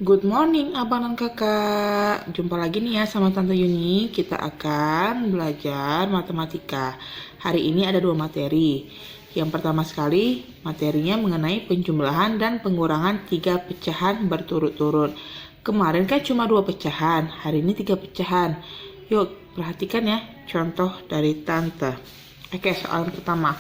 Good morning abang dan kakak. Jumpa lagi nih ya sama Tante Yuni. Kita akan belajar matematika. Hari ini ada 2 materi. Yang pertama sekali materinya mengenai penjumlahan dan pengurangan 3 pecahan berturut-turut. Kemarin kan cuma 2 pecahan, hari ini 3 pecahan. Yuk perhatikan ya contoh dari Tante. Oke, soal pertama.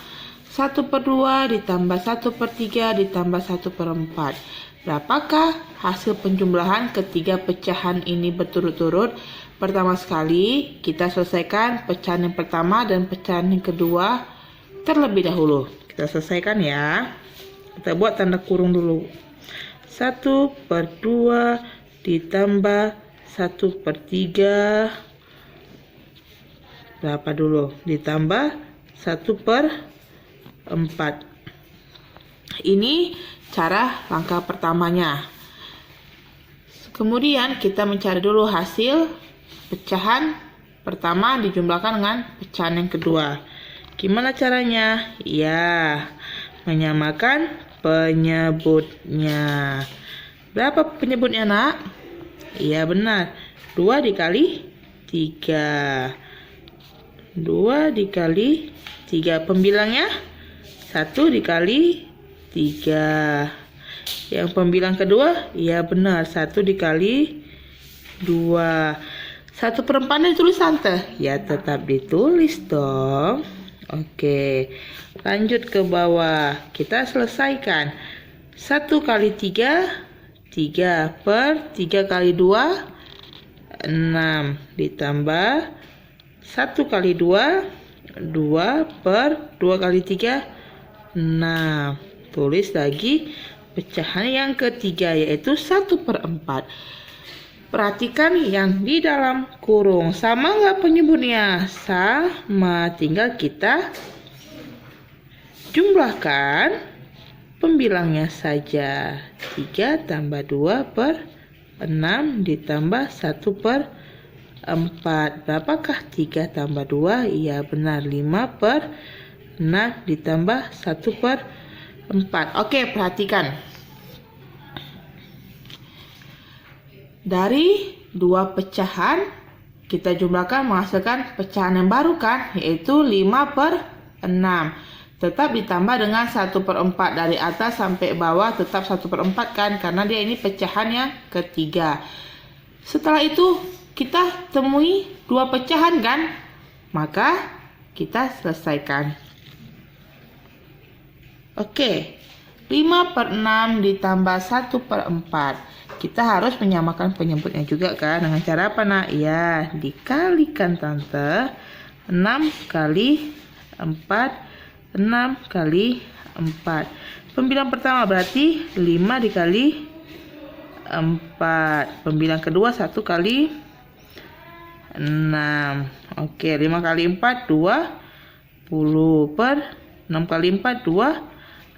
1/2 ditambah 1/3 ditambah 1/4. Berapakah hasil penjumlahan ketiga pecahan ini berturut-turut? Pertama sekali, kita selesaikan pecahan yang pertama dan pecahan yang kedua terlebih dahulu. Kita selesaikan ya. Kita buat tanda kurung dulu. 1/2 ditambah 1/3. Berapa dulu? Ditambah 1/4. Ini cara langkah pertamanya. Kemudian kita mencari dulu hasil pecahan pertama dijumlahkan dengan pecahan yang kedua. Gimana caranya? Ya, menyamakan penyebutnya. Berapa penyebutnya, Nak? Iya benar. 2 dikali 3. 2 dikali 3. Pembilangnya 1 dikali 3. Yang pembilang kedua, ya benar, 1 dikali 2. 1/4 ditulis Tante? Ya tetap ditulis dong. Oke, lanjut ke bawah. Kita selesaikan. 1 kali 3, 3/3 kali 2, 6. Ditambah 1 kali 2, 2/2 kali 3, 6. Tulis lagi pecahan yang ketiga yaitu 1/4. Perhatikan yang di dalam kurung. Sama nggak penyebutnya? Sama. Tinggal kita jumlahkan pembilangnya saja. 3 tambah 2/6 ditambah 1/4. Berapakah 3 tambah 2? Iya benar, 5/6 ditambah 1/4. Oke, perhatikan. Dari 2 pecahan kita jumlahkan menghasilkan pecahan yang baru kan, yaitu 5/6. Tetap ditambah dengan 1/4 dari atas sampai bawah, tetap 1/4 kan, karena dia ini pecahan yang ketiga. Setelah itu kita temui 2 pecahan kan, maka kita selesaikan. Oke, 5/6 ditambah 1/4. Kita harus menyamakan penyebutnya juga kan. Dengan cara apa, Nak? Ya, dikalikan Tante. 6 kali 4, 6 kali 4. Pembilang pertama berarti 5 dikali 4. Pembilang kedua 1 kali 6. Oke, 5 kali 4, 20. 6 kali 4, 2.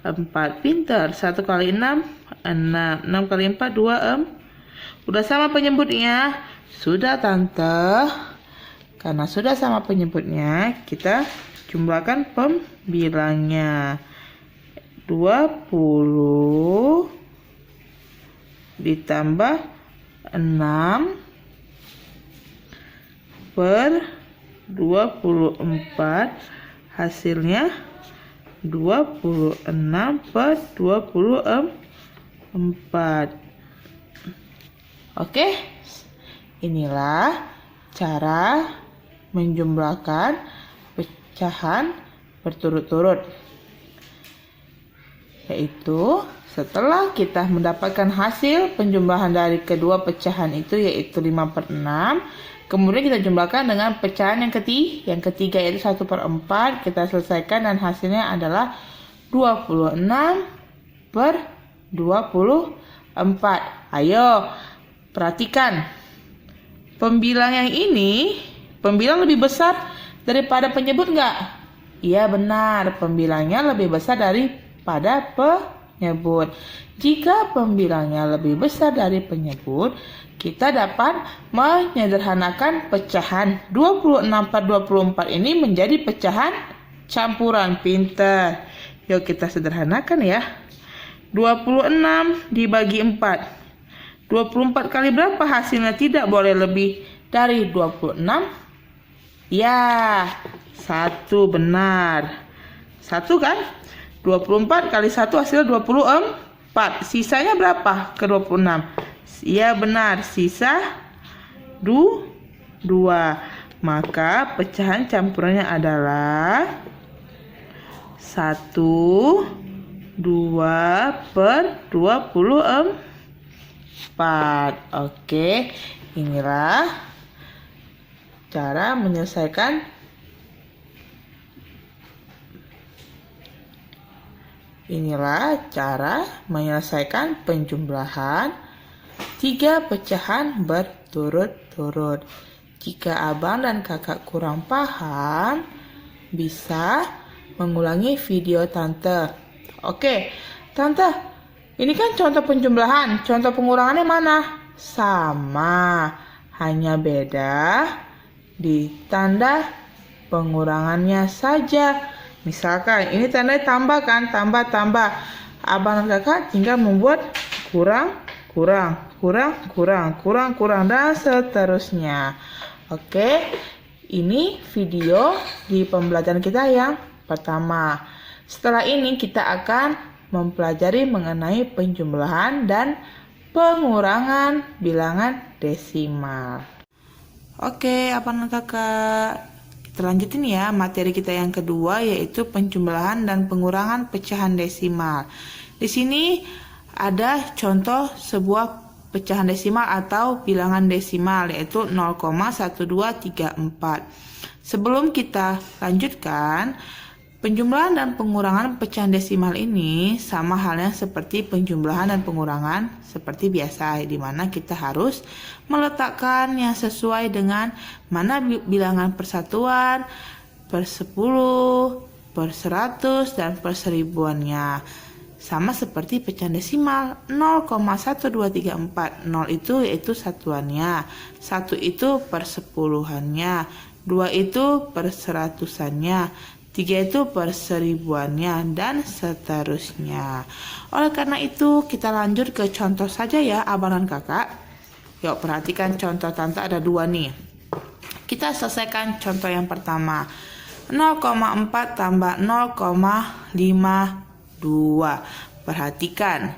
4. Pintar. 1 kali 6, 6. 6 kali 4, 2. Udah sama penyebutnya? Sudah Tante. Karena sudah sama penyebutnya, kita jumlahkan pembilangnya. 20 ditambah 6 per 24. Hasilnya 26/24. Oke, inilah cara menjumlahkan pecahan berturut-turut. Yaitu setelah kita mendapatkan hasil penjumlahan dari kedua pecahan itu yaitu 5/6. Kemudian kita jumlahkan dengan pecahan yang ketiga yaitu 1/4. Kita selesaikan dan hasilnya adalah 26/24. Ayo, perhatikan. Pembilang yang ini, pembilang lebih besar daripada penyebut nggak? Iya benar, pembilangnya lebih besar daripada penyebut. Jika pembilangnya lebih besar dari penyebut, kita dapat menyederhanakan pecahan 26/24 ini menjadi pecahan campuran. Pintar. Yuk kita sederhanakan ya. 26 dibagi 4. 24 kali berapa hasilnya? Tidak boleh lebih dari 26. Ya, 1 benar. 1 kan? 24 kali 1 hasilnya 24. Sisanya berapa ke 26? Ya benar, sisa 2. Maka pecahan campurannya adalah 1, 2 per 24. Oke, inilah cara menyelesaikan penjumlahan 3 pecahan berturut-turut. Jika abang dan kakak kurang paham, bisa mengulangi video tante. Oke, tante, ini kan contoh penjumlahan, contoh pengurangannya mana? Sama, hanya beda di tanda pengurangannya saja. Misalkan ini tanda tambah kan, tambah. Abang dan kakak tinggal membuat kurang, dan seterusnya. Oke, ini video di pembelajaran kita yang pertama. Setelah ini kita akan mempelajari mengenai penjumlahan dan pengurangan bilangan desimal. Oke, abang dan kakak, kita lanjutin ya materi kita yang kedua, yaitu penjumlahan dan pengurangan pecahan desimal. Di sini ada contoh sebuah pecahan desimal atau bilangan desimal, yaitu 0,1234. Sebelum kita lanjutkan, penjumlahan dan pengurangan pecahan desimal ini sama halnya seperti penjumlahan dan pengurangan seperti biasa, di mana kita harus meletakkan yang sesuai dengan mana bilangan persatuan, per 10, per 100, dan per seribuannya. Sama seperti pecahan desimal 0,1234. 0 itu yaitu satuannya, 1 itu per sepuluhannya, 2 itu per seratusannya, 3 itu per seribuannya, dan seterusnya. Oleh karena itu kita lanjut ke contoh saja ya abang dan kakak. Yuk perhatikan contoh tante, ada 2 nih. Kita selesaikan contoh yang pertama. 0,4 tambah 0,52. Perhatikan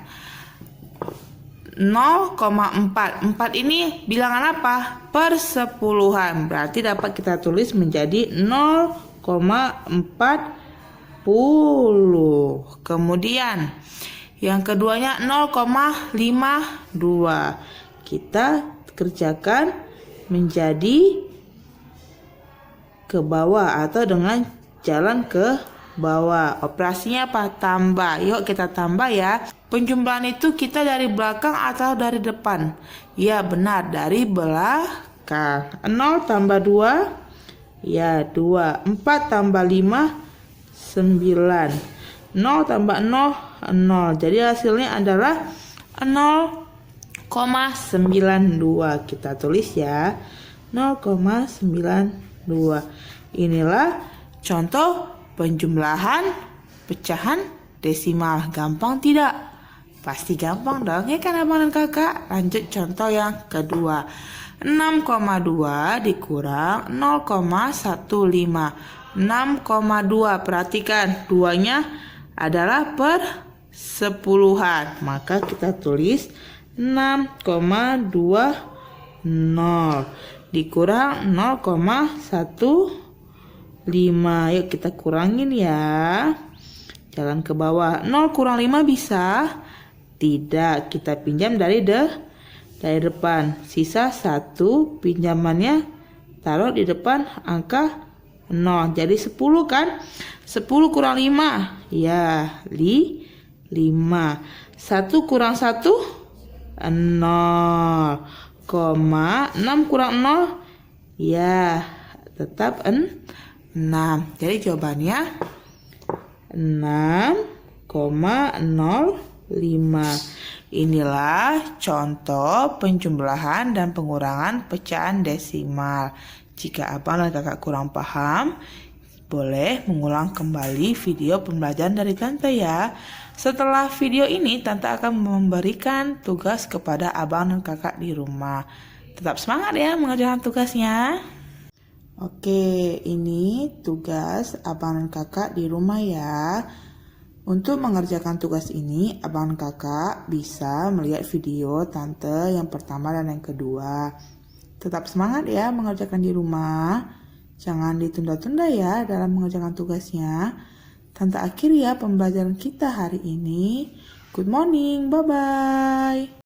0,4. 4 ini bilangan apa? Persepuluhan. Berarti dapat kita tulis menjadi 0,40. Kemudian yang keduanya 0,52. Kita kerjakan menjadi ke bawah atau dengan jalan ke bawah. Operasinya apa? Tambah. Yuk kita tambah ya. Penjumlahan itu kita dari belakang atau dari depan? Ya benar, dari belakang. 0 tambah 2, ya 2. 4 tambah 5, 9. 0 tambah 0, 0. Jadi hasilnya adalah 0,92. Kita tulis ya, 0,92. Inilah contoh penjumlahan pecahan desimal. Gampang tidak? Pasti gampang dong ya kan abang dan kakak. Lanjut contoh yang kedua. 6,2 dikurang 0,15. 6,2. Perhatikan, 2-nya adalah per sepuluhan. Maka kita tulis 6,20 dikurang 0,15. Yuk kita kurangin ya. Jalan ke bawah. 0 kurang 5 bisa? Tidak. Kita pinjam dari depan. Sisa 1, pinjamannya taruh di depan angka 0. Jadi 10 kan? 10 kurang 5. Ya, 5. 1 kurang 1, 0. 6 kurang 0, ya tetap 6. Jadi jawabannya 6,05. Inilah contoh penjumlahan dan pengurangan pecahan desimal. Jika abang dan kakak kurang paham, boleh mengulang kembali video pembelajaran dari tante ya. Setelah video ini, Tante akan memberikan tugas kepada abang dan kakak di rumah. Tetap semangat ya mengerjakan tugasnya. Oke, ini tugas abang dan kakak di rumah ya. Untuk mengerjakan tugas ini, abang dan kakak bisa melihat video Tante yang pertama dan yang kedua. Tetap semangat ya mengerjakan di rumah. Jangan ditunda-tunda ya dalam mengerjakan tugasnya. Tante akhiri ya pembelajaran kita hari ini. Good morning, bye-bye.